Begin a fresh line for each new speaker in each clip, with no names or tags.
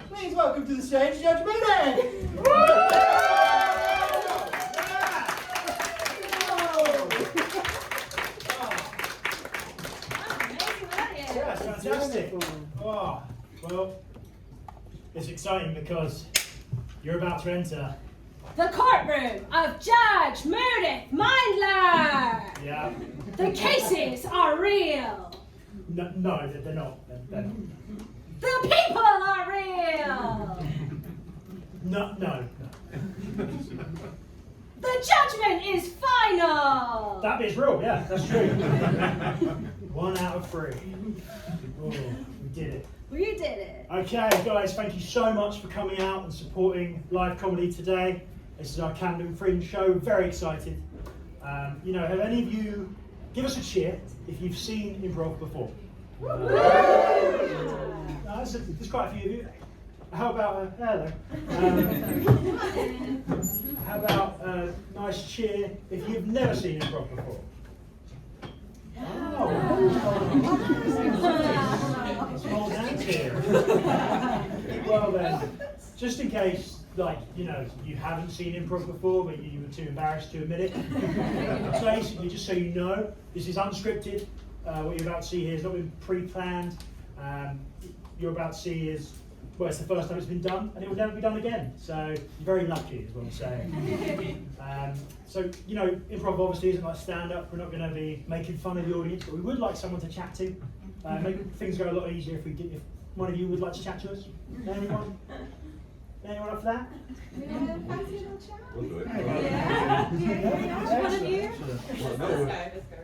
Please welcome to the stage Judge Mooney! Yeah, it's fantastic. Oh, well, it's exciting because you're about to enter
the courtroom of Judge Meredith Mindler!
Yeah.
The cases are real!
No, they're not. They're not.
The people are real!
No.
The judgment is final!
That bit's real, yeah, that's true. 1 out of 3. Oh, we did it.
We did it.
Okay, guys, thank you so much for coming out and supporting live comedy today. This is our Camden Fringe show. Very excited. Have any of you give us a cheer if you've seen improv before? There's quite a few of you. How about hello? How about a nice cheer if you've never seen improv before? Small hands here. Well then, just in case, you haven't seen improv before, but you were too embarrassed to admit it. So basically, just so you know, this is unscripted. What you're about to see here has not been pre-planned. You're about to see is, well, it's the first time it's been done, and it will never be done again. So you're very lucky, is what I'm saying. Improv obviously isn't like stand-up. We're not going to be making fun of the audience, but we would like someone to chat to. Make things go a lot easier if one of you would like to chat to us. Anyone? Anyone up for that?
We'll do it.
One of you?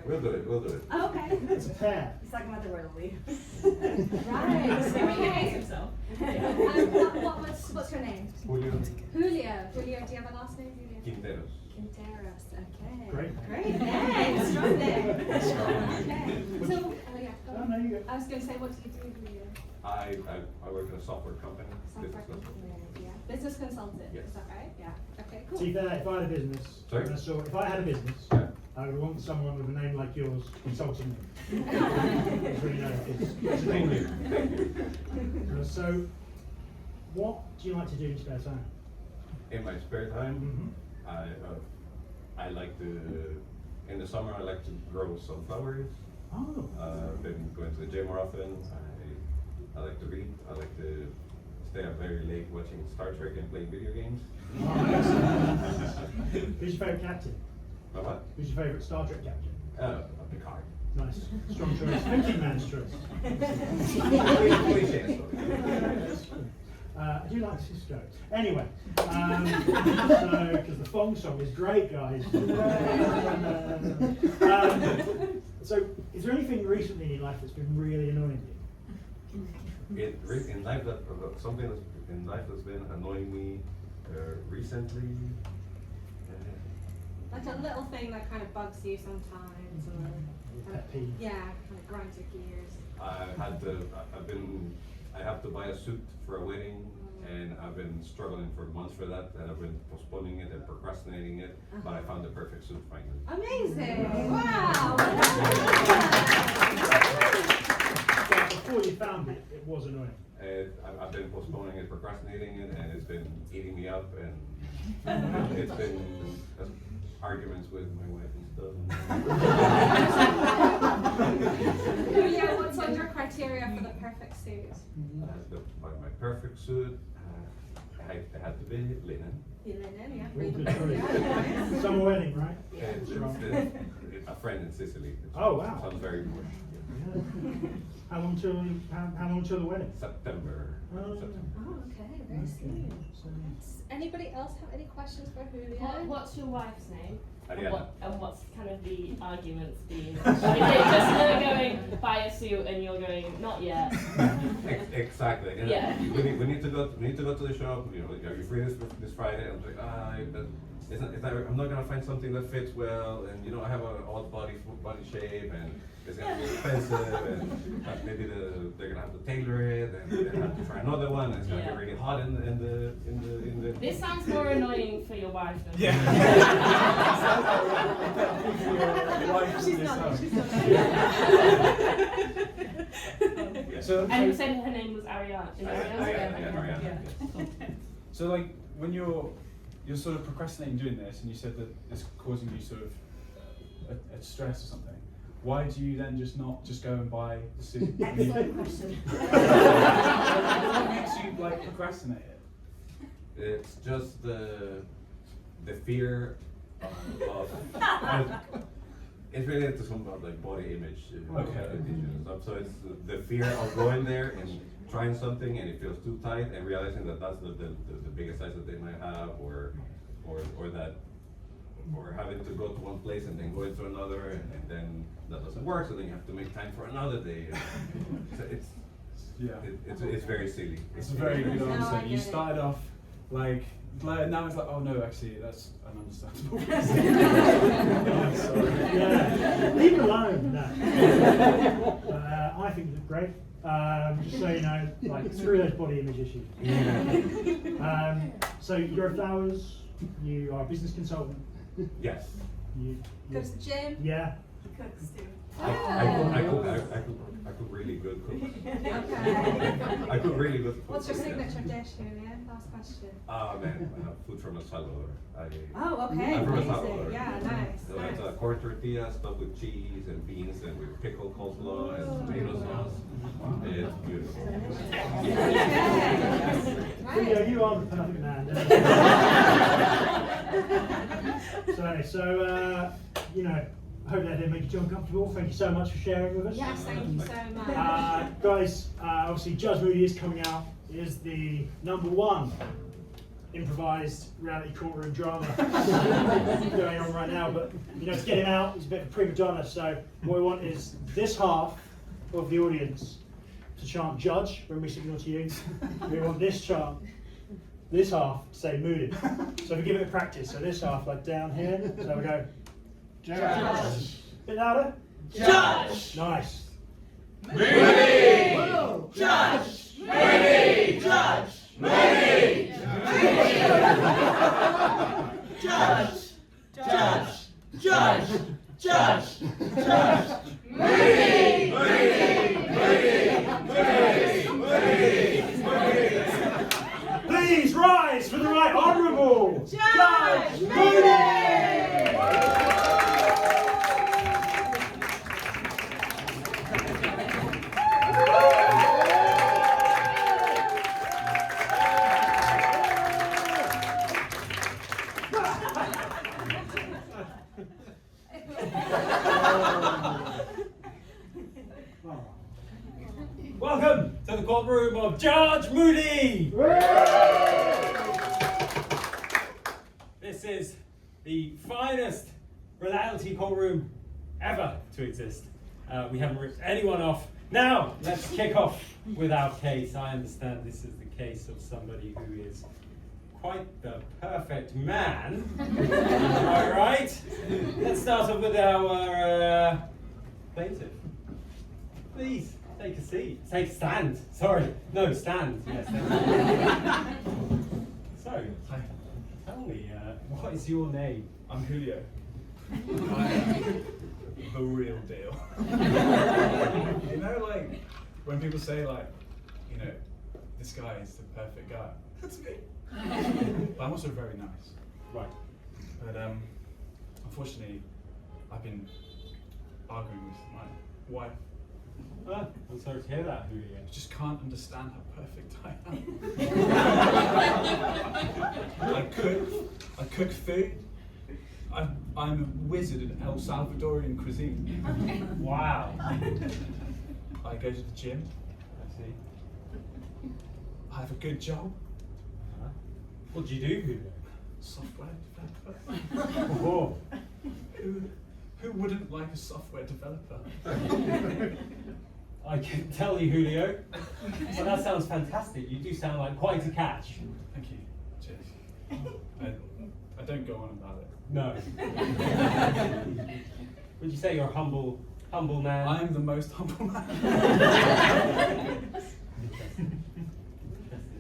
We'll do it.
Oh, okay.
It's a pair.
He's talking about the royal we.
Right.
So he hates himself.
What's your name?
Julio
Julio. Julio, do you have a last name? Julio?
Quinteros.
Quinteros, okay.
Great.
Name, strong name. Okay. So,
Oh, no, you go.
I was going to say, what do you do, Julio?
I work in a software company.
Software
business
company, yeah. Business consultant,
Yes.
is that right? Yeah. Okay, cool.
See, if I had a business,
Sorry?
if I had a business,
Yeah.
I would want someone with a name like yours consulting me. It's really nice. It's
Thank you.
cool.
Thank you.
So, what do you like to do in spare time?
In my spare time, I like to. In the summer, I like to grow sunflowers.
Oh.
I've been going to the gym more often. I like to read. I like to stay up very late watching Star Trek and playing video games.
Who's your favourite captain?
What?
Who's your favourite Star Trek captain?
Picard.
Nice. Strong choice. Thinking man's choice.
Cliche story.
I do like Cisco. Anyway, because the Fong song is great, guys. So, is there anything recently in your life that's been really annoying you?
In life, something in life that's been annoying me recently.
Like a little thing that kind of bugs you sometimes, or
Pet peeve.
yeah, kind of grinds your gears.
I have to buy a suit for a wedding, and I've been struggling for months for that, and I've been postponing it and procrastinating it, but I found the perfect suit finally.
Amazing! Wow!
But before you found it, it was annoying.
I've been postponing it, procrastinating it, and it's been eating me up, and it's been arguments with my wife and stuff.
Julia, what's on your criteria for the perfect suit?
My perfect suit, it had to be linen.
Linen, yeah.
Really good choice. Summer wedding, right?
And
Strong.
a friend in Sicily.
Oh, wow.
Sounds very Moorish.
Yeah. How long till the wedding?
September.
Oh,
Oh, okay, very soon. Does anybody else have any questions for Julia?
What's your wife's name?
Ariana.
And what's kind of the arguments been? Is it just her going, buy a suit, and you're going, not yet?
Exactly. And
Yeah.
We need to go to the shop. Are you free this Friday? I'm like, I'm not gonna find something that fits well, and I have an odd body shape, and it's gonna be expensive, and maybe they're gonna have to tailor it, and they have to try another one. And it's gonna get really hot in the.
This sounds more annoying for your wife than
She's not.
So,
And you said her name was Ariana.
Ariana.
So like when you're sort of procrastinating doing this, and you said that it's causing you sort of a stress or something. Why do you then not just go and buy the suit?
Excellent question.
What makes you like procrastinate it?
It's just the fear of it's related to some about like body image issues and stuff. So it's the fear of going there and trying something and it feels too tight and realizing that that's the biggest size that they might have or that or having to go to one place and then go into another and then that doesn't work, so then you have to make time for another day. So it's very silly.
It's a very good
No, I
answer.
get
You
it.
started off like now it's like, oh no, actually that's ununderstandable. I'm sorry.
Yeah, leave it alone. No. I think you look great. Just so you know, like screw those body image issues. So you're at Flowers. You are a business consultant.
Yes.
You
Go to the gym.
yeah.
He cooks too.
I cook really good cook.
Okay.
I cook really good food.
What's your signature dish, Julian? Last question.
Man, I have food from El Salvador.
Oh, okay.
I'm from El
Amazing.
Salvador.
Yeah, nice.
So it's a corn tortilla stuffed with cheese and beans and with pickle coleslaw and tomato sauce. It's beautiful.
Well, yeah, you are the perfect man. So you know, I hope that didn't make you feel uncomfortable. Thank you so much for sharing with us.
Yes, thank you so much.
Guys, obviously Judge Moody is coming out. It is the #1 improvised reality courtroom drama going on right now. But you know, to get him out, he's a bit of a prima donna. So what we want is this half of the audience to chant Judge when we signal to you. We want this half to say Moody. So we give it a practice. So this half, like down here. So we go Judge. Bit louder.
Judge!
Nice.
Moody! Judge! Moody! Judge! Moody! Judge! Judge! Judge! Judge! Judge! Moody! Moody! Moody! Moody! Moody!
Please rise for the Right Honourable
Judge
Moody!
Welcome to the courtroom of Judge Moody! This is the finest reality courtroom ever to exist. We haven't ripped anyone off. Now, let's kick off with our case. I understand this is the case of somebody who is quite the perfect man. Am I right? Let's start off with our plaintiff. Please. Take a seat. Take a stand. Sorry. No, stand. Yes. So, tell me, what is your name?
I'm Julio. The real deal. You know, like when people say, like, you know, this guy is the perfect guy. That's me. But I'm also very nice.
Right.
But unfortunately, I've been arguing with my wife.
I'm sorry to hear that, Julio.
I just can't understand how perfect I am. I cook food. I'm a wizard in El Salvadorian cuisine.
Wow.
I go to the gym.
I see.
I have a good job.
What do you do, Julio?
Software developer.
Oh.
Who wouldn't like a software developer?
I can tell you, Julio. Well, that sounds fantastic. You do sound like quite a catch.
Thank you. Cheers. I don't go on about it.
No. Would you say you're a humble man?
I am the most humble man.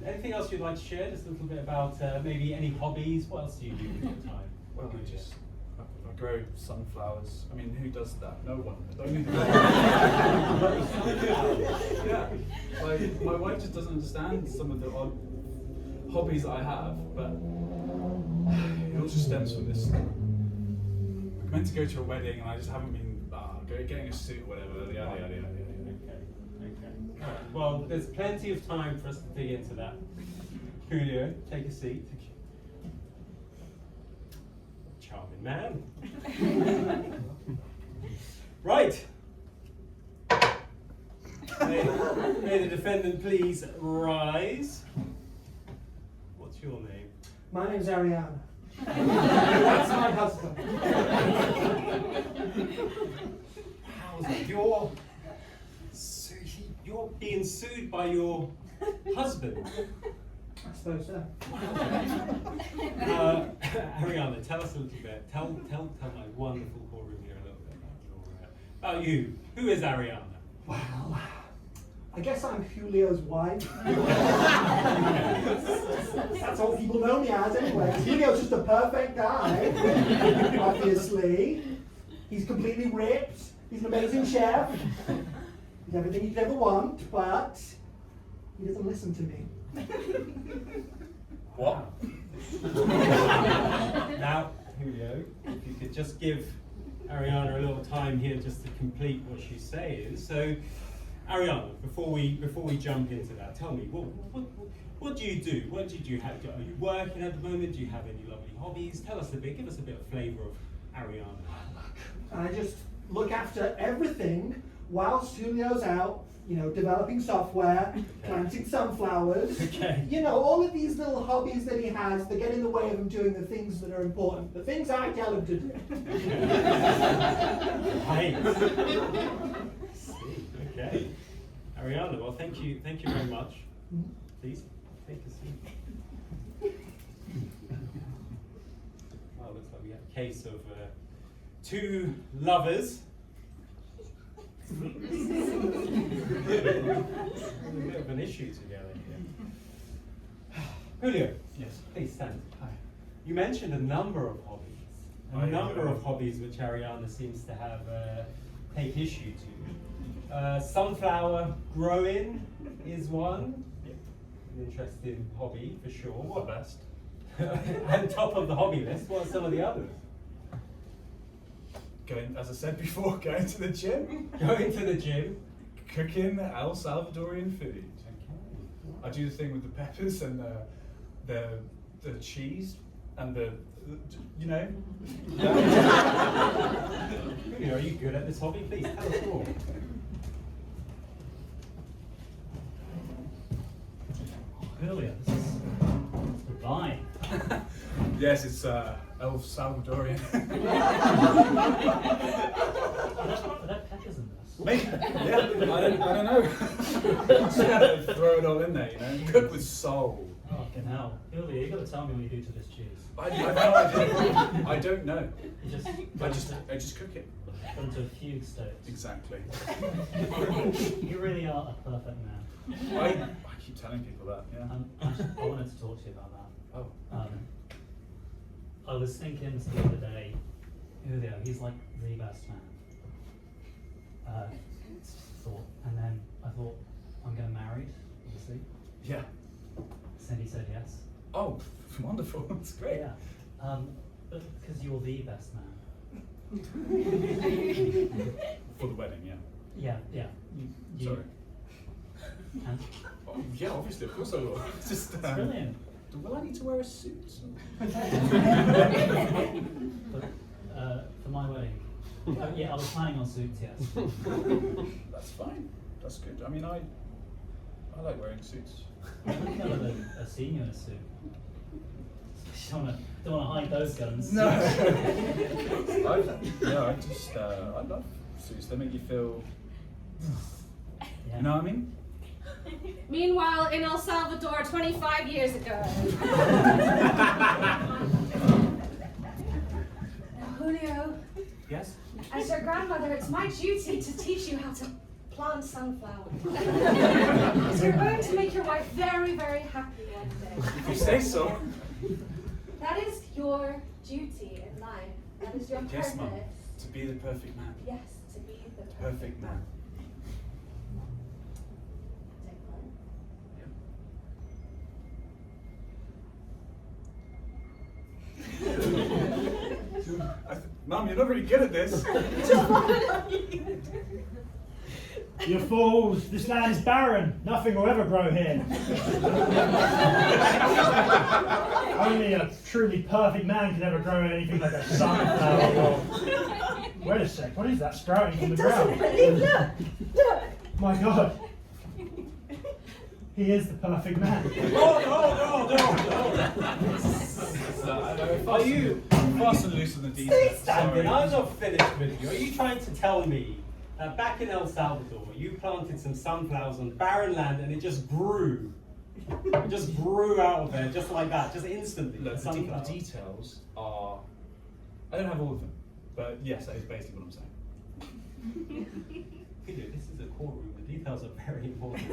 Anything else you'd like to share? Just a little bit about maybe any hobbies? What else do you do with your time?
Well, I grow sunflowers. I mean, who does that? No one. Yeah. Like, my wife just doesn't understand some of the odd hobbies that I have, but it all just stems from this. We're meant to go to a wedding, and I just haven't been getting a suit or whatever. Yada yada yada.
Okay. Alright, well, there's plenty of time for us to dig into that. Julio, take a seat. Charming man. Right. May the defendant please rise. What's your name?
My name's Ariana. That's my husband.
How's it? You're being sued by your husband.
I suppose so.
Ariana, tell us a little bit. Tell my wonderful courtroom here a little bit about you. Who is Ariana?
Well, I guess I'm Julio's wife. That's all people know me as anyway. Julio's just a perfect guy, obviously. He's completely ripped. He's an amazing chef. He's everything you'd ever want, but he doesn't listen to me.
What?
Now, Julio, if you could just give Ariana a little time here just to complete what she's saying. So, Ariana, before we jump into that, tell me, what do you do? What did you have? Are you working at the moment? Do you have any lovely hobbies? Tell us a bit. Give us a bit of flavour of Ariana.
I just look after everything whilst Julio's out, developing software, planting sunflowers.
Okay.
All of these little hobbies that he has that get in the way of him doing the things that are important, the things I tell him to do.
Right. Okay. Ariana, well, thank you very much. Please, take a seat. Well, looks like we have a case of two lovers. A bit of an issue together here. Julio,
Yes.
please stand.
Hi.
You mentioned a number of hobbies, which Ariana seems to have take issue to. Sunflower growing is one. An interesting hobby for sure.
What best?
And top of the hobby list, what are some of the others?
As I said before, going to the gym,
Going to the gym.
cooking El Salvadorian food. I do the thing with the peppers and the cheese and the.
Julio, are you good at this hobby? Please tell us more.
Julio, this is divine.
Yes, it's El Salvadorian.
Are there peppers in this?
Maybe, yeah, I don't know. Just gotta throw it all in there, Cook with soul.
Fucking hell. Julio, you gotta tell me what you do to this cheese.
I have no idea. I don't know.
You just
I just cook it.
put into a fugue state.
Exactly.
You really are a perfect man.
I keep telling people that. Yeah.
I wanted to talk to you about that.
Oh.
I was thinking the other day, Julio, he's like the best man. And then I thought, I'm getting married, obviously.
Yeah.
Cindy said yes.
Oh, wonderful. That's great.
Yeah. But because you're the best man.
For the wedding, yeah.
Yeah. You,
Sorry.
And
Oh, yeah, obviously, of course I will. It's just.
it's brilliant.
Will I need to wear a suit?
But for my wedding, I was planning on suits, yes.
That's fine. That's good. I mean, I like wearing suits.
I think I love a senior in a suit. Don't want to hide those guns.
No. I love suits. They make you feel.
Yeah.
You know what I mean?
Meanwhile, in El Salvador 25 years ago. Now, Julio,
Yes?
as your grandmother, it's my duty to teach you how to plant sunflowers. So you're going to make your wife very, very happy one day.
If you say so.
That is your duty in life. That is your purpose.
Yes, Mum. To be the perfect man.
Yes, to be the
Perfect man.
Take one.
Mum, you're not really good at this.
You fools, this land is barren. Nothing will ever grow here. Only a truly perfect man can ever grow anything like a sunflower. Wait a sec, what is that sprouting from the ground?
Look!
My God. He is the perfect man.
Are you
Fast and loose on the details.
standing?
Sorry.
I'm not finished with you. Are you trying to tell me that back in El Salvador, you planted some sunflowers on barren land and it just grew? It just grew out of there, just like that, just instantly.
Look,
a
the
sunflower.
details are. I don't have all of them, but yes, that is basically what I'm saying.
Peter, this is a courtroom. The details are very important.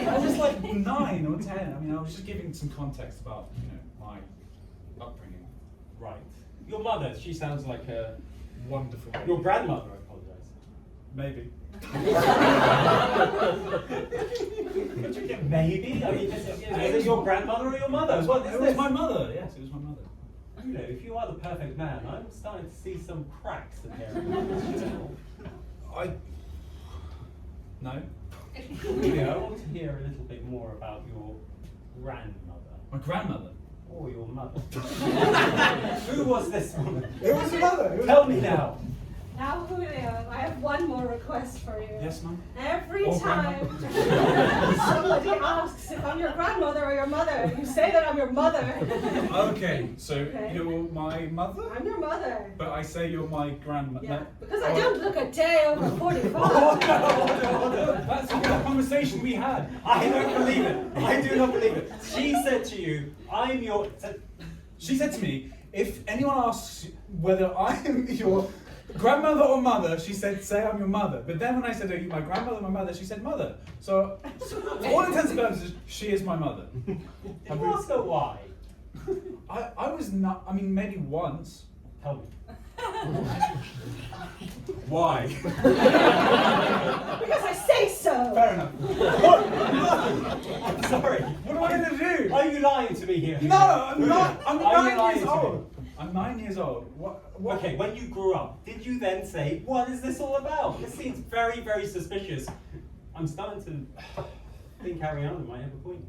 I was like 9 or 10. I mean, I was just giving some context about, my upbringing.
Right. Your mother, she sounds like a.
Wonderful.
Your grandmother, I apologise.
Maybe.
Maybe? I mean, is it your grandmother or your mother? What is
It was
this?
my mother. Yes, it was my mother.
You know, if you are the perfect man, I'm starting to see some cracks appearing.
No.
Really, I want to hear a little bit more about your grandmother.
My grandmother.
Or your mother. Who was this woman?
It was your mother.
Tell me now.
Now, Julio, I have one more request for you.
Yes, Mum.
Every
Or
time somebody asks if I'm your grandmother or your mother, you say that I'm your mother.
Okay, so
Okay.
you're my mother,
I'm your mother.
but I say you're my grandmother.
Yeah, because I don't look a day over 45.
That's the conversation we had.
I don't believe it. I do not believe it. She said to you, I'm your.
She said to me, if anyone asks whether I am your grandmother or mother, she said, say I'm your mother. But then when I said, are you my grandmother or my mother, she said mother. So, for all intents and purposes, she is my mother.
Did you ask her why?
I was not, I mean, maybe once.
Tell me. Why?
Because I say so.
Fair enough.
I'm sorry.
What am I going to do?
Are you lying to me here?
No, I'm not. I'm
Are you
9
lying
years
to me?
old. I'm 9 years old. What?
Okay, when you grew up, did you then say, what is this all about? This seems very, very suspicious. I'm starting to think Ariana might have a point.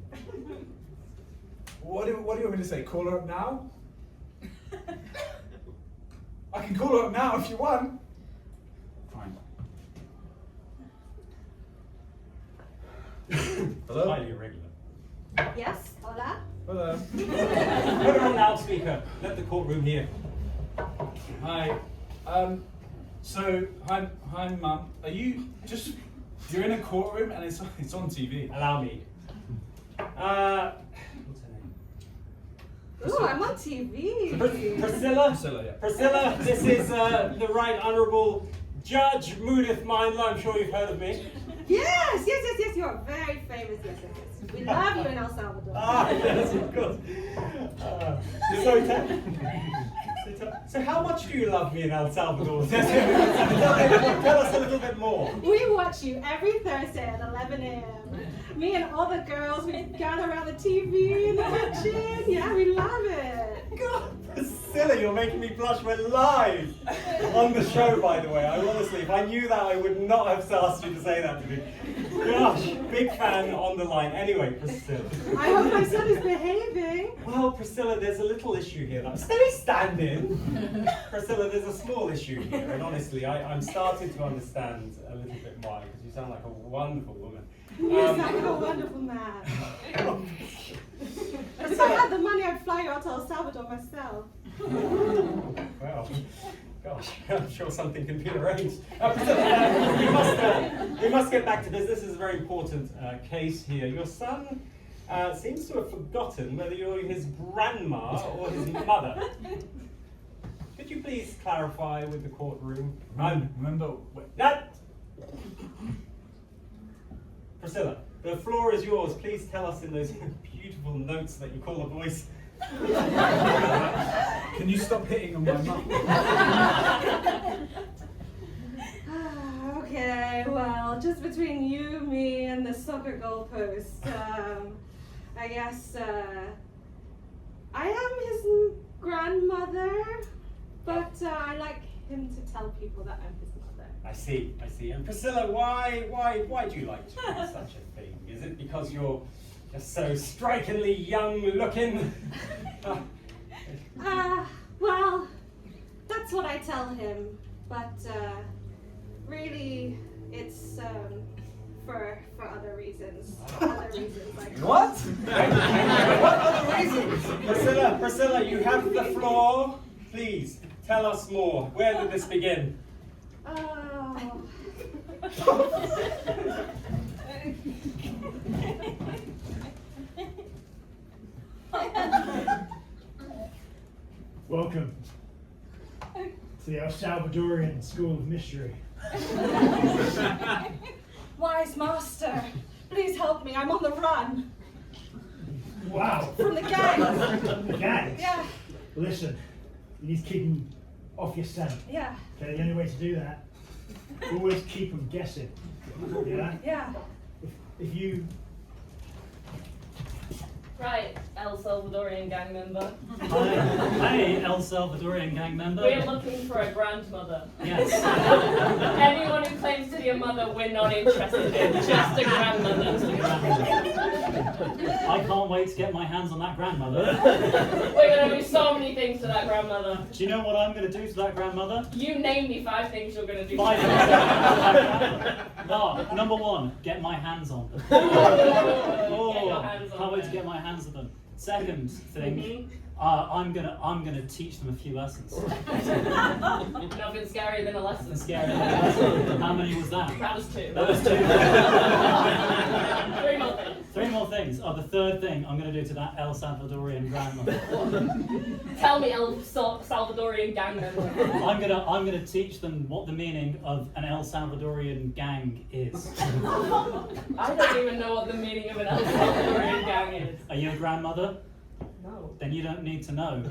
What do you want me to say? Call her up now? I can call her up now if you want. Fine. Hello?
Highly irregular.
Yes, hola.
Hello.
Put her on loudspeaker. Let the courtroom hear.
Hi. So, hi, Mum. Are you just? You're in a courtroom and it's on TV.
Allow me. What's her name?
Ooh, I'm on TV.
Priscilla?
Priscilla, yeah.
Priscilla, this is the Right Honourable Judge Mudith Mindler. I'm sure you've heard of me.
Yes. You are very famous. Yes. We love you in El Salvador.
Ah, yes, of course. So how much do you love me in El Salvador? Tell us a little bit more.
We watch you every Thursday at 11 a.m. Me and all the girls, we gather around the TV in the kitchen. Yeah, we love it.
God, Priscilla, you're making me blush. We're live on the show, by the way. I honestly, if I knew that, I would not have asked you to say that to me. Gosh, big fan on the line. Anyway, Priscilla.
I hope my son is behaving.
Well, Priscilla, there's a little issue here. Stay standing. Priscilla, there's a small issue here, and honestly, I'm starting to understand a little bit why, because you sound like a wonderful woman.
You sound like a wonderful man. If I had the money, I'd fly you out to El Salvador myself.
Well, gosh, I'm sure something can be arranged. Priscilla, we must get back to business. This is a very important case here. Your son seems to have forgotten whether you're his grandma or his mother. Could you please clarify with the courtroom?
Remember
That. Priscilla, the floor is yours. Please tell us in those beautiful notes that you call a voice.
Can you stop hitting on my mum?
Okay, well, just between you, me, and the soccer goalpost, I guess I am his grandmother, but I like
him to tell people that I'm his mother.
I see. And Priscilla, why do you like to do such a thing? Is it because you're just so strikingly young looking?
Well, that's what I tell him, but really, it's for other reasons. Other reasons, like
What? What other reasons? Priscilla, you have the floor. Please tell us more. Where did this begin?
Oh.
Welcome to the El Salvadorian School of Mystery.
Wise master, please help me. I'm on the run
Wow.
from the gangs.
The gangs.
Yeah,
Listen, you need to keep them off your scent.
yeah,
Okay, the only way to do that, always keep them guessing. Yeah?
yeah.
If you...
Right, El Salvadorian gang member.
Hey, El Salvadorian gang member.
We're looking for a grandmother.
Yes.
Anyone who claims to be a mother, we're not interested in. Just a grandmother.
I can't wait to get my hands on that grandmother.
We're going to do so many things to that grandmother.
Do you know what I'm going to do to that grandmother?
You name me 5 things you're going to do.
5
to
things. No, number 1, get my hands on them.
Get your hands on
Can't wait to
them.
get my hands on them. Second thing,
Mhm.
I'm gonna teach them a few lessons.
Nothing scarier than a lesson.
Scary. How many was that?
That was 2.
That was 2.
3 more things.
3 more things. The third thing I'm going to do to that El Salvadorian grandmother.
Tell me, El Salvadorian gang member.
I'm gonna teach them what the meaning of an El Salvadorian gang is.
I don't even know what the meaning of an El Salvadorian gang is.
Are you a grandmother?
No.
Then you don't need to know.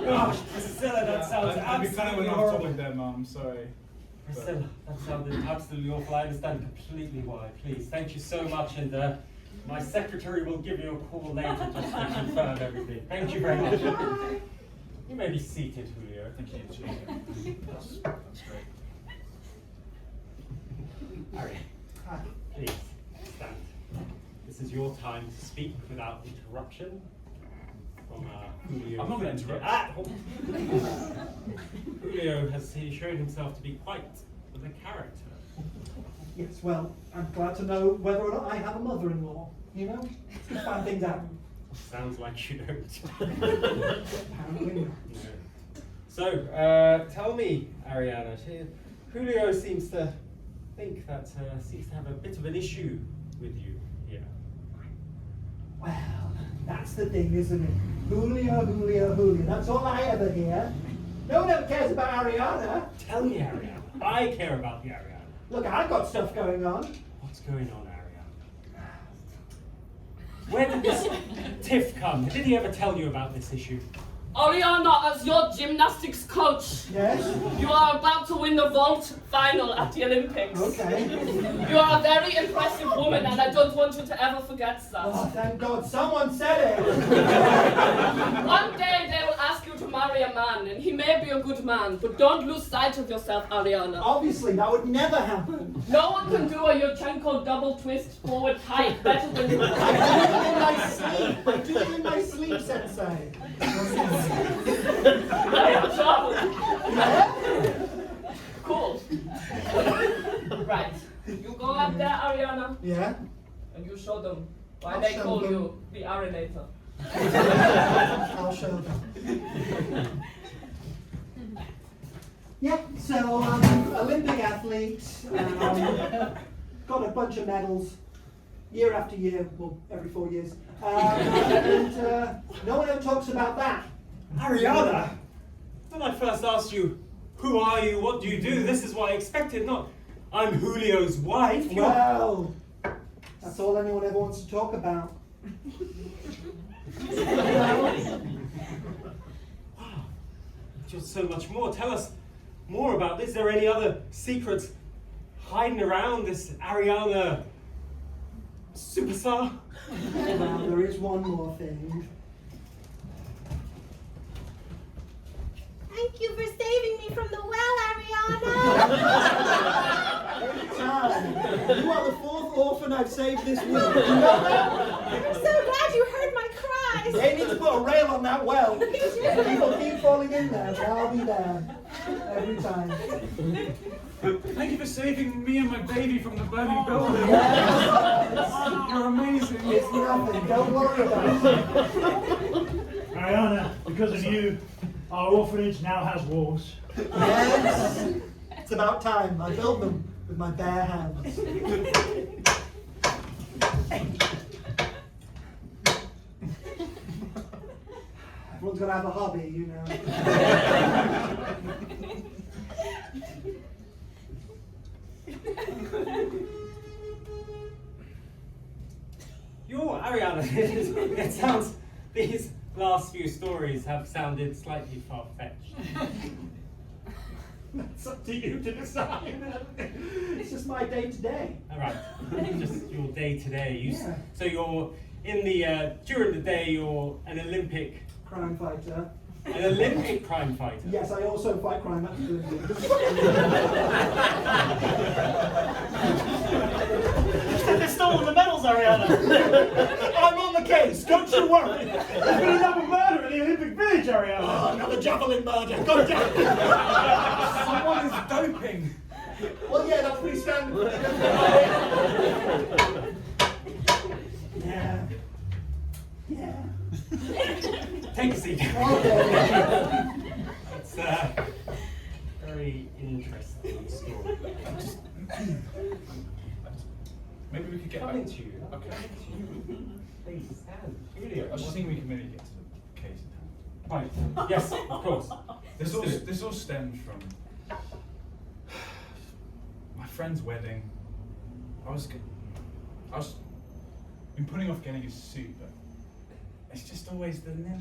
Gosh, Priscilla, that sounds
I'd be kind of
absolutely
went off
horrible.
topic there, Mum. Sorry.
Priscilla, that sounded absolutely awful. I understand completely why. Please, thank you so much, and my secretary will give you a call later just to confirm everything. Thank you very much. You may be seated, Julio.
Thank you, Chief. That's great.
Harry, please stand. This is your time to speak without interruption. From Julio.
I'm not going to interrupt.
Julio has shown himself to be quite the character.
Yes, well, I'm glad to know whether or not I have a mother-in-law. You know, just find things out.
Sounds like you don't.
Apparently not.
No. So, tell me, Ariana, Julio seems to think that seems to have a bit of an issue with you here.
Well, that's the thing, isn't it? Julio. That's all I ever hear. No one ever cares about Ariana.
Tell me, Ariana. I care about the Ariana.
Look, I've got stuff going on.
What's going on, Ariana? Where did this tiff come? Did he ever tell you about this issue?
Ariana, as your gymnastics coach,
Yes?
you are about to win the vault final at the Olympics.
Okay.
You are a very impressive woman, and I don't want you to ever forget that.
Oh, thank God, someone said it.
One day they will ask you to marry a man, and he may be a good man, but don't lose sight of yourself, Ariana.
Obviously, that would never happen.
No one can do a Yurchenko double twist forward tight better than you.
I do it in my sleep, Sensei.
Cool. Right. You go up there, Ariana,
Yeah?
and you show them why
I'll
they
show
call
them.
you the Arinator.
I'll show them. Yeah, so Olympic athlete, got a bunch of medals, year after year, well, every 4 years. And no one ever talks about that.
Ariana! When I first asked you, who are you, what do you do, this is what I expected, not I'm Julio's wife. You're-
Well, that's all anyone ever wants to talk about.
Wow, just so much more. Tell us more about this. Is there any other secrets hiding around this Ariana superstar?
Well, there is one more thing.
Thank you for saving me from the well, Ariana.
Anytime. You are the 4th orphan I've saved this week. You know that?
I'm so glad you heard my cries.
They need to put a rail on that well.
Me too.
People keep falling in there, but I'll be there. Every time.
Thank you for saving me and my baby from the burning building.
Yes.
You're amazing.
It's nothing. Don't worry about it.
Ariana, because of you, our orphanage now has walls.
Yes. It's about time. I built them with my bare hands. Everyone's got to have a hobby, you know.
Ariana, it sounds, these last few stories have sounded slightly far-fetched.
It's up to you to decide. It's just my day-to-day.
All right, just your day-to-day.
Yeah.
So you're in the, during the day, you're an Olympic...
Crime fighter.
An Olympic crime fighter?
Yes, I also fight crime at the Olympics.
They're stolen the medals, Ariana.
I'm on the case, don't you worry.
There's been another murder in the Olympic Village, Ariana.
Oh, another javelin murder. Go down.
Someone is doping.
Well, yeah, that's pretty standard. Yeah. Yeah.
Take a seat.
Okay.
It's a very interesting story.
Maybe we could get
Coming
back
to you.
Okay.
Please stand. Julia.
I was just thinking we could maybe get to the case at hand.
Right. Yes, of course.
This all stems from my friend's wedding. I was been putting off getting a suit, but it's just always the you know.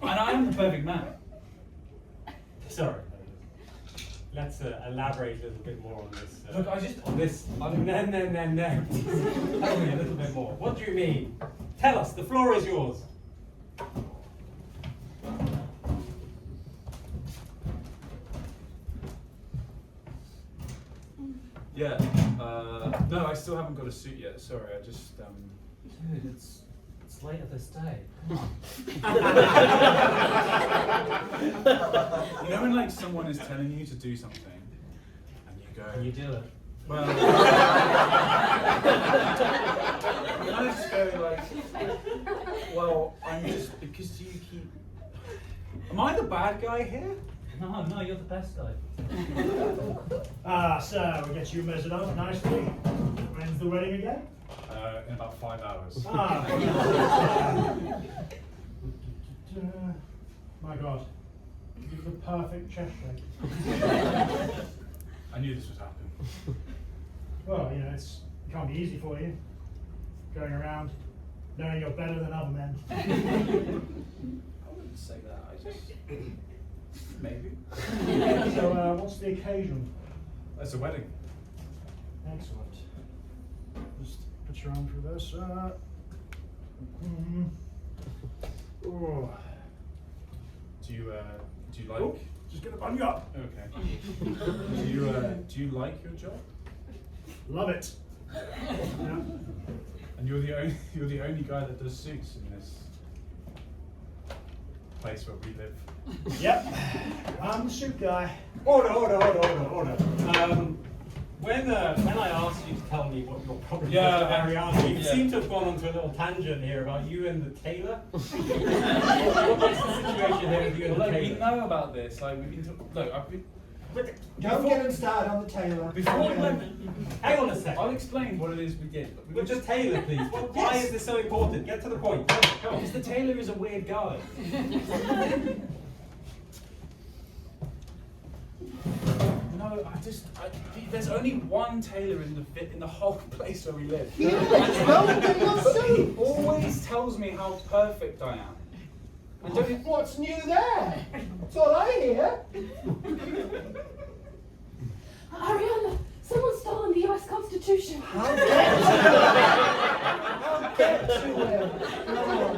And I am the perfect man.
Sorry. Let's elaborate a little bit more on this.
Look, I just-
on this. No. Tell me a little bit more. What do you mean? Tell us. The floor is yours.
Yeah. No, I still haven't got a suit yet. Sorry, I just
Dude, it's later this day.
You know when like someone is telling you to do something, and you go,
And you do it.
well, and I just go like, well, I'm just because you keep. Am I the bad guy here?
No, you're the best guy.
So we'll get you measured up nicely. When's the wedding again?
In about 5 hours.
My God. You're the perfect chest shake.
I knew this was happening.
Well, you know, it can't be easy for you. Going around knowing you're better than other men.
I wouldn't say that. I just maybe.
So, what's the occasion?
It's a wedding.
Excellent. Just put your arm through this. Oh.
Do you like?
Oh, just gonna bun you up.
Okay. Do you like your job?
Love it. Yeah.
And you're the only guy that does suits in this place where we live.
Yep. I'm the suit guy.
Order. When I asked you to tell me what your problem was to Ariana, you seem to have gone onto a little tangent here about you and the tailor. What's the situation here with you and the
Look, we
tailor?
know about this. Like we've been look, I've been.
Don't get him started on the tailor.
Before we went,
Hang on a second.
I'll explain what it is we did. But we
With the tailor, please. Why is this so important? Get to the point. Come on.
because the tailor is a weird guy. No, there's only one tailor in the whole place where we live.
Well, get your
But he
suit.
always tells me how perfect I am. And don't you,
What's new there? That's all I hear.
Ariana, someone's stolen the US Constitution.
I'll get to him. Come on.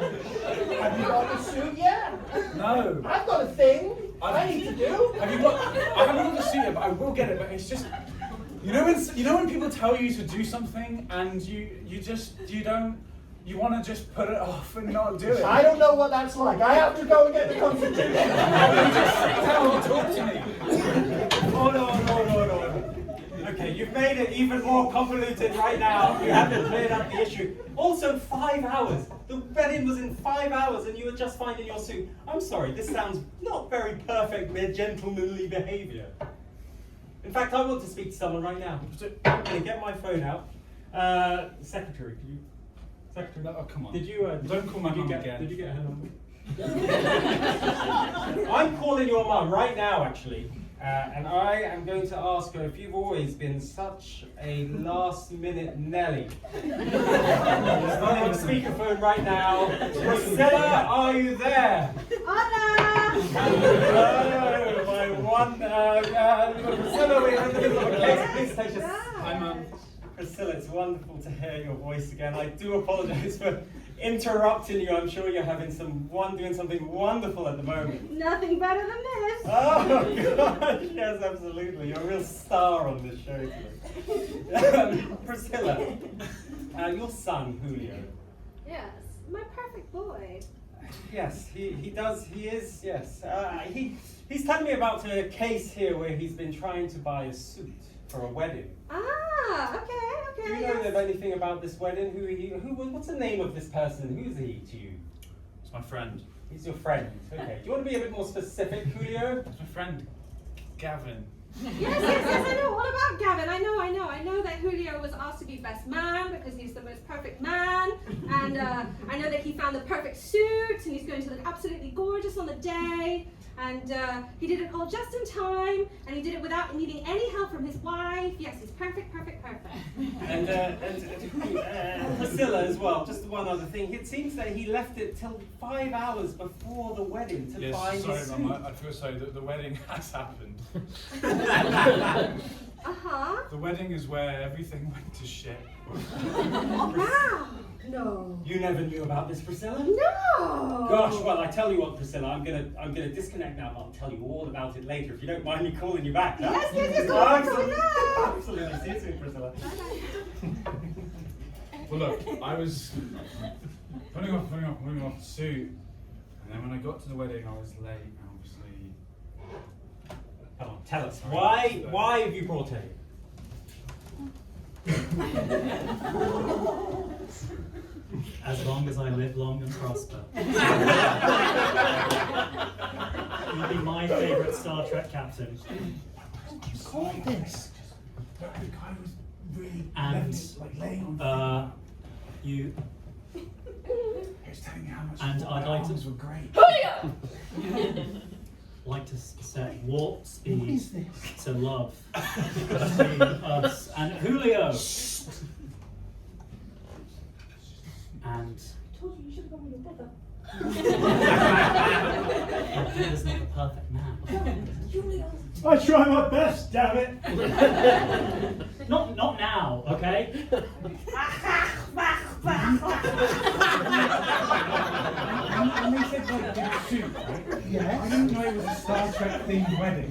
Have you got the suit yet?
No.
I've got a thing I need to do.
Have you got? I haven't got the suit yet, but I will get it. But it's just, you know when people tell you to do something and you want to just put it off and not do it.
I don't know what that's like. I have to go and get the Constitution.
You just sit down and talk to me.
Oh no. Okay, you've made it even more convoluted right now. You haven't cleared up the issue. Also, 5 hours. The wedding was in 5 hours and you were just fine in your suit. I'm sorry, this sounds not very perfect, gentlemanly behaviour. In fact, I want to speak to someone right now. I'm going to get my phone out. Secretary, could you? Secretary?
Oh, come on.
Did you?
Don't call my mum again.
Did you get her number? I'm calling your mum right now, actually. And I am going to ask her if you've always been such a last-minute Nelly. It's not on speakerphone right now. Priscilla, are you there?
Hola!
Hello, my one. Priscilla, we're in the middle of a case. Please take us.
Hi, Mum.
Priscilla, it's wonderful to hear your voice again. I do apologise for interrupting you. I'm sure you're having doing something wonderful at the moment.
Nothing better than this.
Oh gosh, yes, absolutely. You're a real star on this show today. Priscilla, your son Julio.
Yes, my perfect boy.
Yes, he is. Yes, he's telling me about a case here where he's been trying to buy a suit for a wedding.
Ah, okay.
Do you know of anything about this wedding? What's the name of this person? Who's he to you?
It's my friend.
He's your friend. Okay. Do you want to be a bit more specific, Julio?
It's my friend, Gavin.
Yes, I know all about Gavin. I know that Julio was asked to be best man because he's the most perfect man. And I know that he found the perfect suit and he's going to look absolutely gorgeous on the day. And he did it all just in time, and he did it without needing any help from his wife. Yes, he's perfect.
And Priscilla as well, just one other thing. It seems that he left it till 5 hours before the wedding to buy his suit.
Sorry, Mum, I feel sorry that the wedding has happened.
Uh-huh.
The wedding is where everything went to shit.
Wow. No.
You never knew about this, Priscilla?
No.
Gosh, well, I tell you what, Priscilla, I'm gonna disconnect now, but I'll tell you all about it later if you don't mind me calling you back. Huh?
Yes, go on, now.
Absolutely. See you soon, Priscilla.
Well, look, I was putting off the suit, and then when I got to the wedding, I was late, obviously.
Come on, tell us. Why have you brought her?
As long as I live long and prosper. You'll be my favourite Star Trek captain.
Call this. The guy was really
And
laying on
you.
He was telling me how much
And I'd like to.
were great.
Julio!
Like to set warp speed
What is this?
to love between us and Julio. And
I told you you should have gone with your brother.
Julio's not the perfect man.
Julio.
I try my best, damn it.
Not now, okay?
When they said like big suit, right?
Yes.
I didn't know it was a Star Trek themed wedding.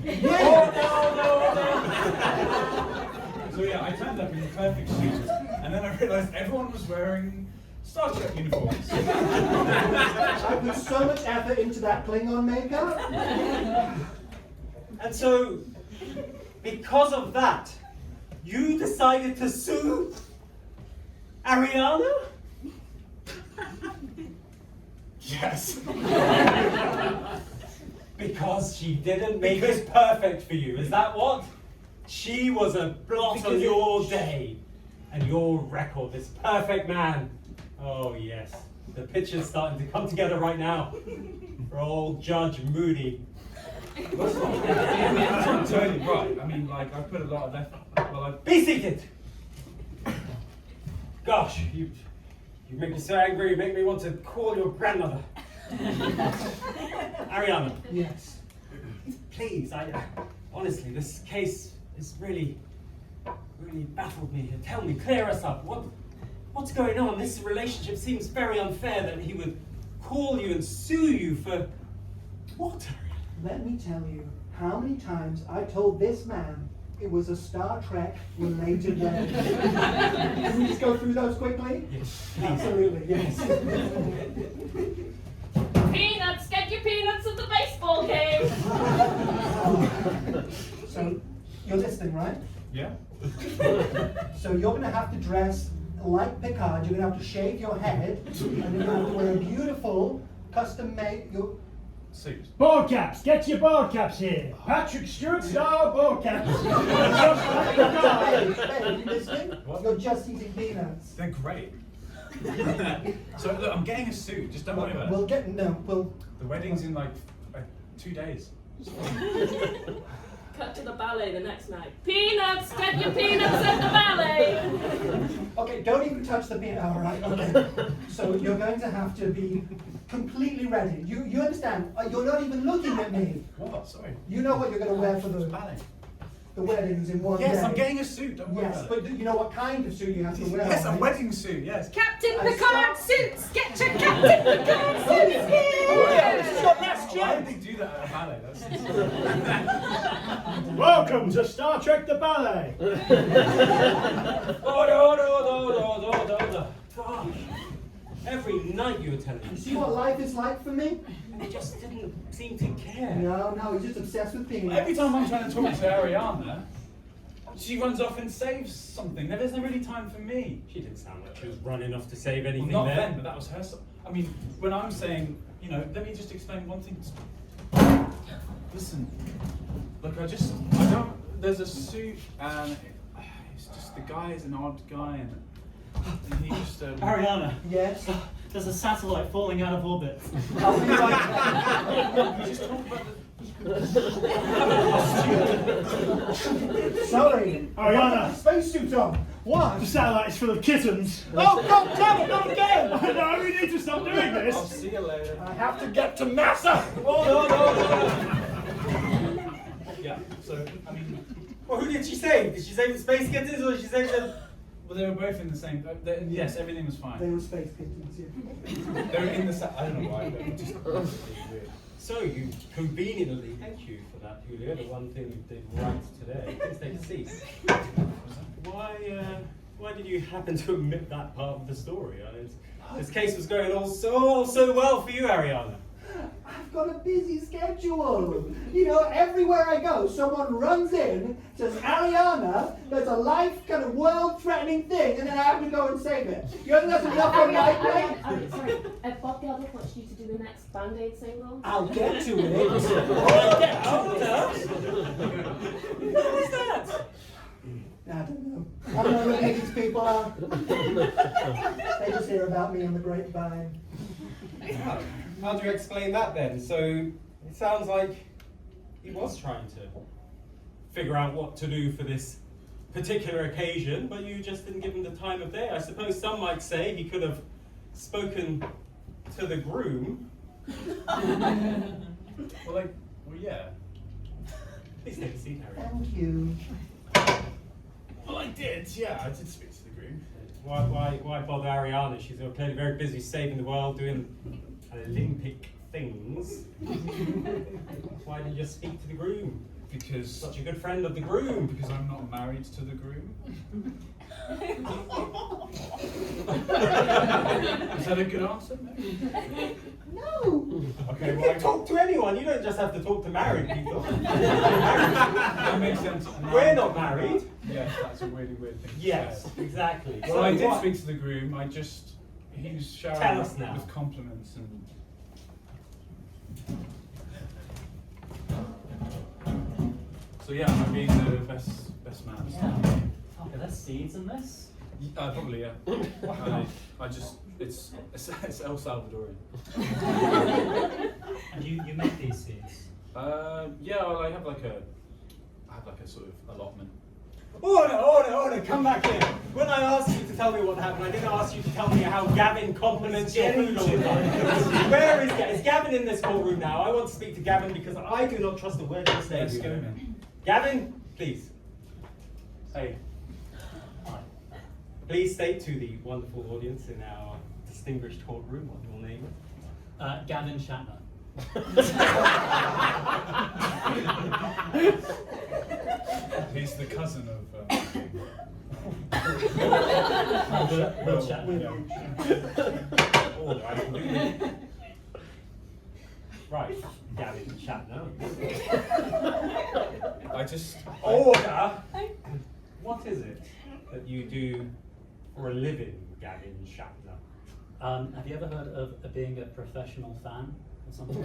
So yeah, I turned up in the perfect suit, and then I realised everyone was wearing Star Trek uniforms.
I put so much effort into that Klingon makeup.
And so, because of that, you decided to sue Ariana?
Yes.
Because she didn't make it perfect for you, is that what? She was a blot on your day and your record, this perfect man. Oh yes, the picture's starting to come together right now for old Judge Moody.
I'm totally right. I mean, like, I've put a lot of effort. Well,
Be seated! Gosh, you make me so angry, you make me want to call your grandmother. Ariana.
Yes.
Please, honestly, this case is really baffled me. Tell me, clear us up. What's going on? This relationship seems very unfair that he would call you and sue you for
What?
Let me tell you how many times I told this man it was a Star Trek related wedding. Can we just go through those quickly?
Yes.
Absolutely, yes.
Peanuts, get your peanuts at the baseball game.
So, you're listening, right?
Yeah.
So you're going to have to dress like Picard. You're going to have to shave your head, and you're going to have to wear a beautiful, custom-made.
Suit.
Ball caps, get your ball caps here. Patrick Stewart style ball caps.
Hey, are you listening?
What?
You're just eating peanuts.
They're great. So look, I'm getting a suit. Just don't worry about
We'll
it.
get we'll.
The wedding's in like 2 days.
Cut to the ballet the next night. Peanuts, get your peanuts at the ballet.
Okay, don't even touch the peanut. All right. Okay. So you're going to have to be completely ready. You understand? You're not even looking at me.
What? Sorry.
You know what you're going to wear for the
Ballet.
weddings in one day.
Yes, I'm getting a suit. Don't worry
Yes,
about it.
but you know what kind of suit you have to wear?
Yes, a
right?
wedding suit. Yes.
Captain
I
Picard
saw-
suits! Get your Captain Picard suits here!
Why did they do that at a ballet? That's
Welcome to Star Trek the Ballet.
Order. Gosh. Every night you were telling
You
me.
see what life is like for me?
You just didn't seem to care.
No, he's just obsessed with peanuts.
Every time I'm trying to talk to Ariana, she runs off and saves something. There's no really time for me.
She didn't sound like she was running off to save
Well,
anything
not
there.
then, but that was her. I mean, when I'm saying, let me just explain one thing. Listen, look, there's a suit, and it's just the guy is an odd guy, and he just.
Ariana,
Yes.
there's a satellite falling out of orbit.
I'll be right
You just talk about
Sorry.
Ariana.
Spacesuit on. What?
The satellite is full of kittens.
Oh, God damn it, not again!
I know, we need to stop doing
I'll
this.
see you later.
I have to get to NASA!
Yeah, so, I mean,
Well, who did she save? Did she save the space kittens or did she save the...
well, they were both in the same. Yes, everything was
They
fine.
were space kittens, yeah.
They were in the. I don't know why. But just weird.
So you conveniently, thank you for that, Julia, the one thing you did right today. Please take a seat. Why did you happen to omit that part of the story? This case was going all so well for you, Ariana.
I've got a busy schedule. Everywhere I go, someone runs in, says, Ariana, there's a life kind of world-threatening thing, and then I have to go and save it. You think that's enough on my plate?
Sorry, Bob Geldof wants you to do the next Band-Aid single.
I'll get to it.
What was that?
I don't know. I don't know who these people are. They just hear about me on the grapevine.
How do you explain that then? So it sounds like he was trying to figure out what to do for this particular occasion, but you just didn't give him the time of day. I suppose some might say he could have spoken to the groom.
Well, yeah.
Please take a seat, Harry.
Thank you.
Well, I did. Yeah, I did speak to the groom.
Why bother Ariana? She's clearly very busy saving the world, doing Olympic things. Why did you just speak to the groom?
Because
Such a good friend of the groom.
Because I'm not married to the groom. Is that a good answer?
No.
Okay,
You can talk to anyone. You don't just have to talk to married people.
that makes sense.
We're not married.
Yes, that's a really weird thing to
Yes,
say.
exactly.
Well, I did
what-
speak to the groom. He was showering
Tell us now.
with compliments and. So yeah, I'm being the best man.
Yeah. Okay, there's seeds in this.
Probably yeah. It's El Salvadorian.
And you make these seeds.
Yeah, well, I have like a sort of allotment.
Order, come back here. When I asked you to tell me what happened, I didn't ask you to tell me how Gavin compliments your food all the time. Where is Gavin? Is Gavin in this courtroom now? I want to speak to Gavin because I do not trust a word you say.
Let's get him in.
Gavin, please. Hey.
Hi.
Please state to the wonderful audience in our distinguished courtroom what your name is.
Gavin Shatner.
He's the cousin of.
Will Shatner.
Oh, I can do that. Right, Gavin Shatner.
I just.
Order! What is it that you do for a living, Gavin Shatner?
Have you ever heard of being a professional fan or something?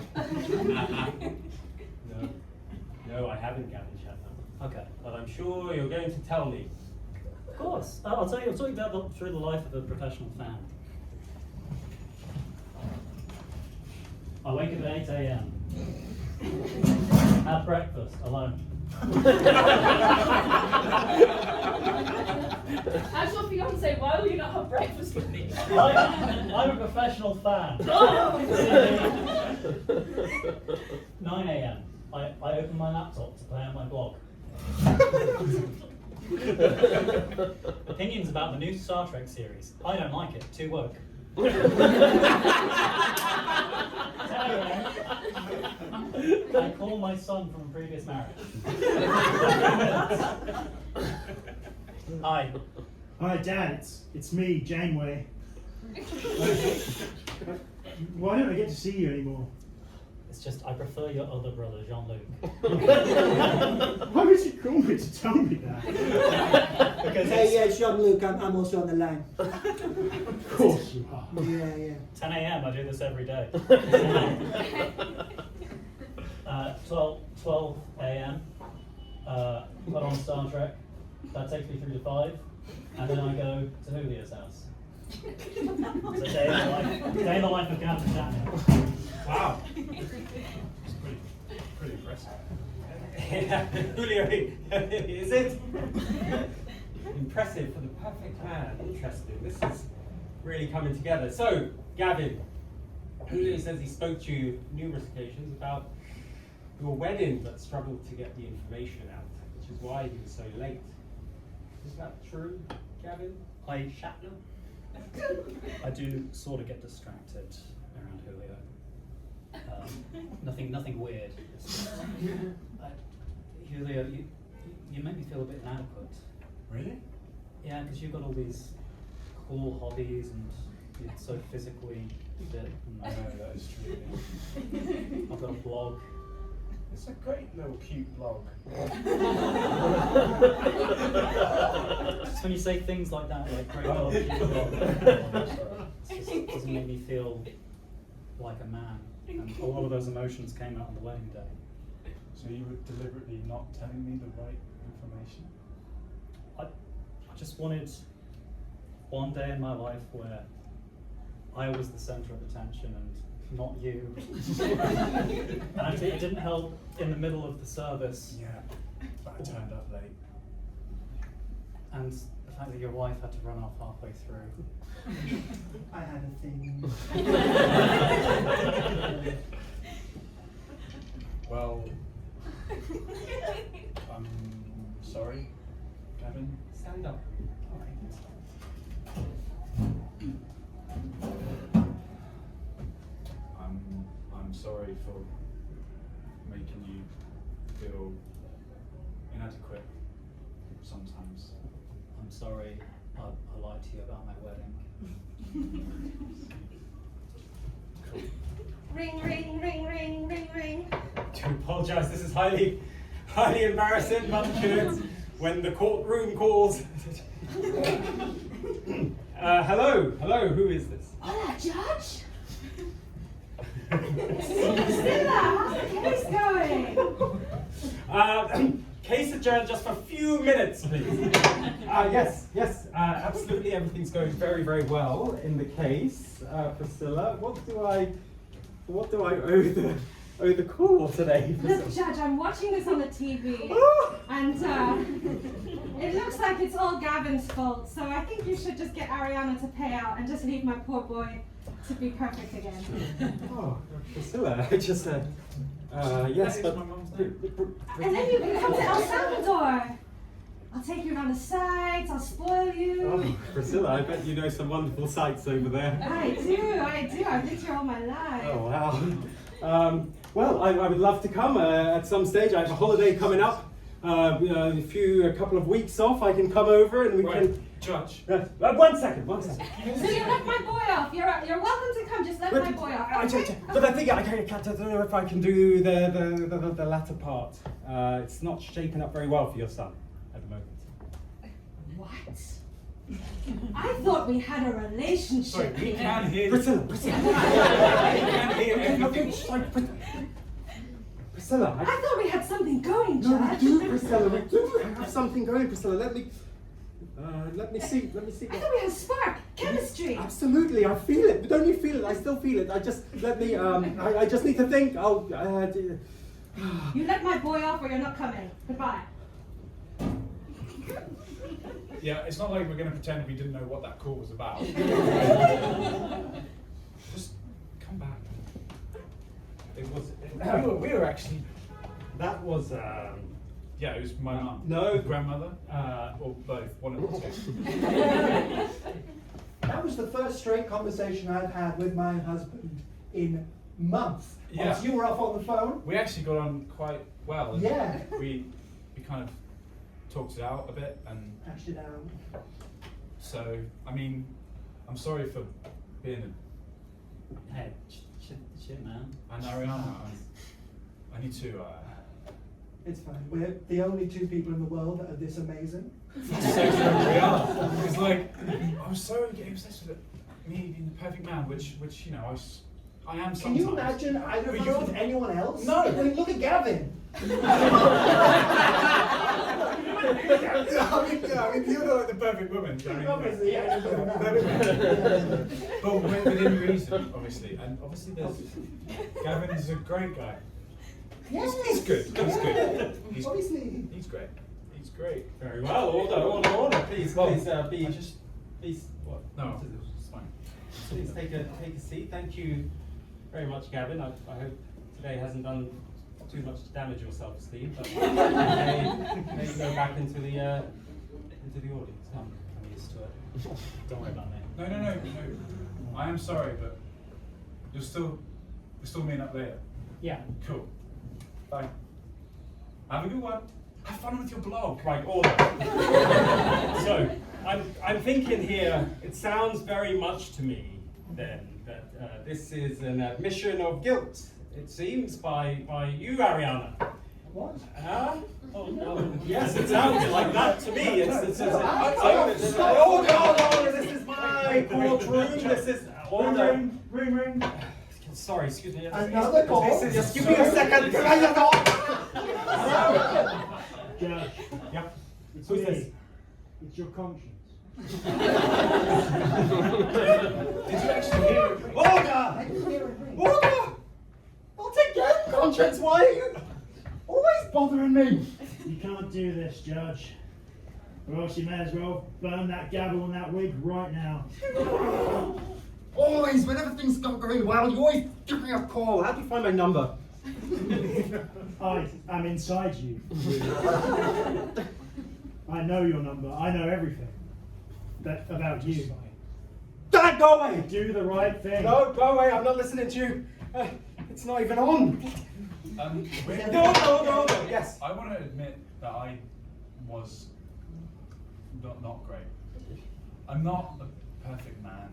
No, I haven't, Gavin Shatner.
Okay.
But I'm sure you're going to tell me.
Of course. I'll tell you about through the life of a professional fan. I wake up at 8 a.m. Have breakfast alone.
As your fiance, why will you not have breakfast with me?
I'm a professional fan. 9 a.m. I open my laptop to play on my blog. Opinions about the new Star Trek series. I don't like it. Too woke. 10 a.m. I call my son from a previous marriage. Hi.
Hi, Dad. It's me, Janeway. Why don't I get to see you anymore?
It's just I prefer your other brother, Jean-Luc.
Why would you call me to tell me that?
Because
Hey, yeah, Jean-Luc, I'm also on the line.
Of course you are.
Yeah.
10 a.m. I do this every day. 12 a.m. Put on Star Trek. That takes me through to 5, and then I go to Julio's house. It's a day in the life of Camden Shatner.
Wow.
It's pretty impressive.
Julio, is it? Impressive for the perfect man. Interesting. This is really coming together. So, Gavin, Julio says he spoke to you numerous occasions about your wedding but struggled to get the information out, which is why he was so late. Is that true, Gavin?
Shatner. I do sort of get distracted around Julio. Nothing weird. Julio, you make me feel a bit inadequate.
Really?
Yeah, because you've got all these cool hobbies and you're so physically fit.
I know that is true.
I've got a blog.
It's a great little cute blog.
Just when you say things like that, like great blog, cute blog, it just doesn't make me feel like a man. And a lot of those emotions came out on the wedding day.
So you were deliberately not telling me the right information?
I just wanted one day in my life where I was the centre of attention and not you. And actually, it didn't help in the middle of the service.
Yeah, but I turned up late.
And the fact that your wife had to run off halfway through.
I had a thing.
Well, I'm sorry, Gavin.
Stand up.
I'm sorry for making you feel inadequate sometimes.
I'm sorry, I lied to you about my wedding.
Cool.
Ring, ring, ring, ring, ring, ring.
To apologise, this is highly embarrassing, but when the courtroom calls. Hello, who is this?
Hola, Judge. Stella, how's the case going?
Case adjourned just for a few minutes, please. Yes, absolutely everything's going very, very well in the case. Priscilla, what do I owe the call today?
Look, Judge, I'm watching this on the TV, and it looks like it's all Gavin's fault, so I think you should just get Ariana to pay out and just leave my poor boy to be perfect again.
Oh, Priscilla, I just yes, but
my mum's name.
And then you can come to El Salvador. I'll take you around the sights, I'll spoil you.
Oh, Priscilla, I bet you know some wonderful sights over there.
I do. I've been here all my life.
Oh, wow. Well, I would love to come at some stage. I have a holiday coming up. A couple of weeks off. I can come over and we can.
Judge.
1 second.
So you let my boy off. You're welcome to come. Just let my boy off. Okay?
But I think I don't know if I can do the latter part. It's not shaping up very well for your son at the moment.
What? I thought we had a relationship.
Sorry, we
here.
can hear you.
Priscilla.
We can hear everything.
Priscilla.
I thought we had something going,
No, we
Judge.
do, Priscilla. We do have something going, Priscilla. Let me see.
I thought we had a spark, chemistry.
Absolutely, I feel it. But don't you feel it? I still feel it. I just I just need to think.
You let my boy off, or you're not coming. Goodbye.
Yeah, it's not like we're going to pretend we didn't know what that call was about. Just come back.
It was.
We were actually.
That was.
Yeah, it was my mum.
No.
Grandmother? Or both, one of the two.
That was the first straight conversation I've had with my husband in months.
Yeah.
Once you were off on the phone.
We actually got on quite well. And
Yeah.
We kind of talked it out a bit, and
Hashed it out.
so, I mean, I'm sorry for being
Hey, shit, man.
an Ariana. I need to.
It's fine. We're the only two people in the world that are this amazing.
So we are. It's like I was so getting obsessed with me being the perfect man, which you know I am sometimes.
Can you imagine either
But
of us with anyone else?
No.
I mean, look at Gavin.
I mean, you're not like the perfect woman. I mean,
Obviously, yeah.
but within reason, obviously, and obviously there's Gavin is a great guy.
Yes.
He's good. He's good.
Obviously.
He's great. He's great.
Very well. Order. Please,
Well,
please,
please.
What?
No, it's fine.
Please take a seat. Thank you very much, Gavin. I hope today hasn't done too much to damage your self-esteem, but maybe go back into the audience.
I'm used to it. Don't worry about me.
No. I am sorry, but we're still meeting up later.
Yeah.
Cool. Bye. Have a good one. Have fun with your blog.
Right, order. So, I'm thinking here, it sounds very much to me then that this is an admission of guilt, it seems, by you, Ariana.
What?
Oh, no. Yes, it sounds like that to me. Order, this is my courtroom, this is order.
Ring.
Sorry, excuse me.
Another call.
Just give me a second.
Judge.
Yep.
It's
Who's
me.
this?
It's your conscience.
Did you actually hear it?
Order! I'll take your conscience. Why are you always bothering me?
You can't do this, Judge. Or else you may as well burn that gavel and that wig right now.
Always, whenever things start going well, you always give me a call. How do you find my number?
I am inside you. I know your number. I know everything about you.
Dad, go away!
Do the right thing.
No, go away. I'm not listening to you. It's not even on. No. Yes.
I want to admit that I was not great. I'm not a perfect man.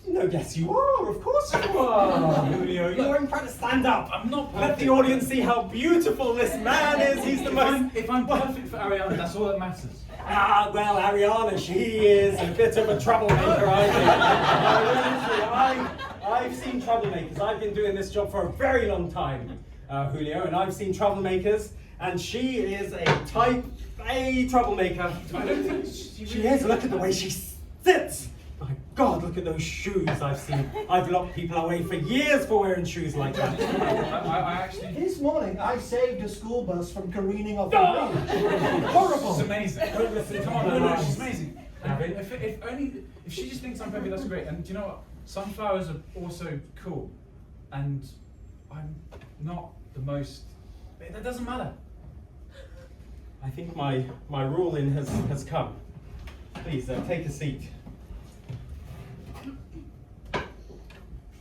No, yes, you are. Of course you are. Julio, you're in front to stand up.
I'm not
Let
perfect.
the audience see how beautiful this man is. He's the most.
If I'm perfect for Ariana, that's all that matters.
Ah, well, Ariana, she is a bit of a troublemaker, I think. I've seen troublemakers. I've been doing this job for a very long time, Julio, and I've seen troublemakers, and she is a type A troublemaker.
I don't think
She is. Look at the way she sits. My God, look at those shoes I've seen. I've locked people away for years for wearing shoes like that.
I actually.
This morning, I saved a school bus from careening off the road.
Horrible. She's amazing. Come on, no, she's amazing.
Gavin?
If she just thinks I'm perfect, that's great. And do you know what? Sunflowers are also cool, and I'm not the most. That doesn't matter.
I think my ruling has come. Please take a seat.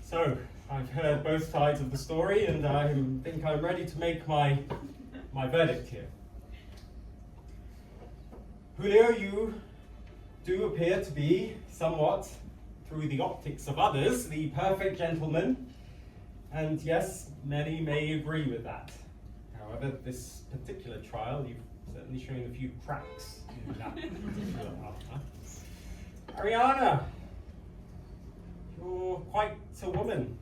So, I've heard both sides of the story, and I think I'm ready to make my verdict here. Julio, you do appear to be somewhat, through the optics of others, the perfect gentleman. And yes, many may agree with that. However, this particular trial, you've certainly shown a few cracks in that particular partner. Ariana, you're quite a woman.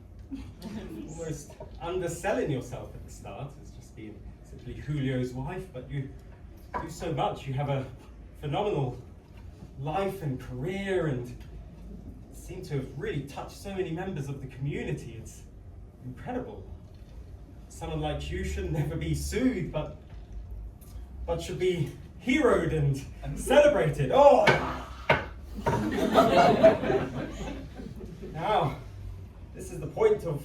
Almost underselling yourself at the start as just being simply Julio's wife, but you do so much. You have a phenomenal life and career and seem to have really touched so many members of the community. It's incredible. Someone like you should never be soothed, but should be heroed and celebrated. Oh! Now, this is the point of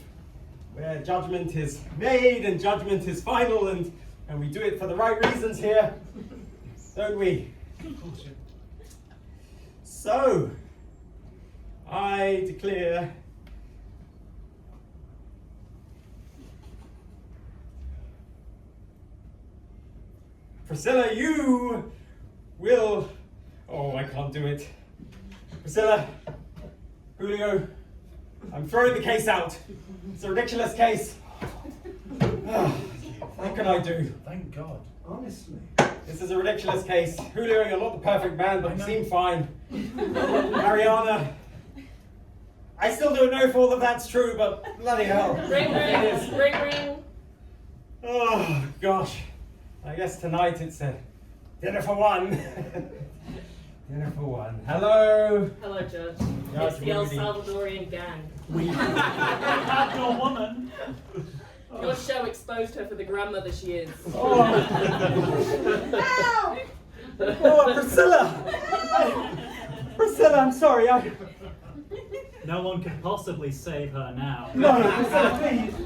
where judgment is made and judgment is final, and we do it for the right reasons here, don't we? So, I declare Priscilla, you will... Oh, I can't do it. Priscilla, Julio, I'm throwing the case out. It's a ridiculous case. What can I do?
Thank God.
Honestly.
This is a ridiculous case. Julio, you're not the perfect man, but you seem fine. Ariana, I still don't know if all of that's true, but bloody hell.
Ring,
It
ring,
is.
ring, ring.
Oh, gosh. I guess tonight it's a dinner for one. Dinner for one. Hello.
Hello, Judge.
Judge
It's the El
Rudy.
Salvadorian gang.
We had your woman.
Your show exposed her for the grandmother she is.
Oh, Priscilla. Priscilla, I'm sorry.
No one could possibly save her now.
No, Priscilla,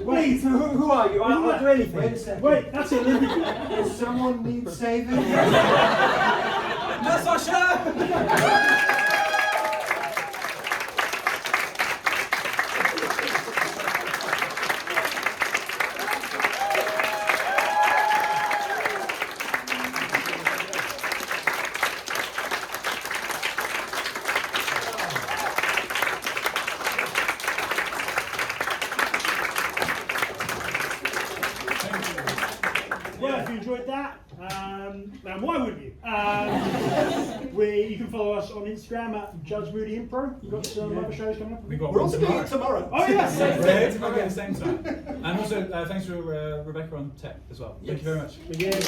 please, who are you? I'll do anything.
Wait a second.
Wait, that's it.
Does someone need saving?
That's Usher!
Well, if you enjoyed that, and why wouldn't you? You can follow us on Instagram at Judge Moody Impro. We've got some other shows coming up.
We're also doing it tomorrow.
Oh, yes!
We're tomorrow at the same time. And also, thanks to Rebecca on tech as well. Thank you very much.
Yeah.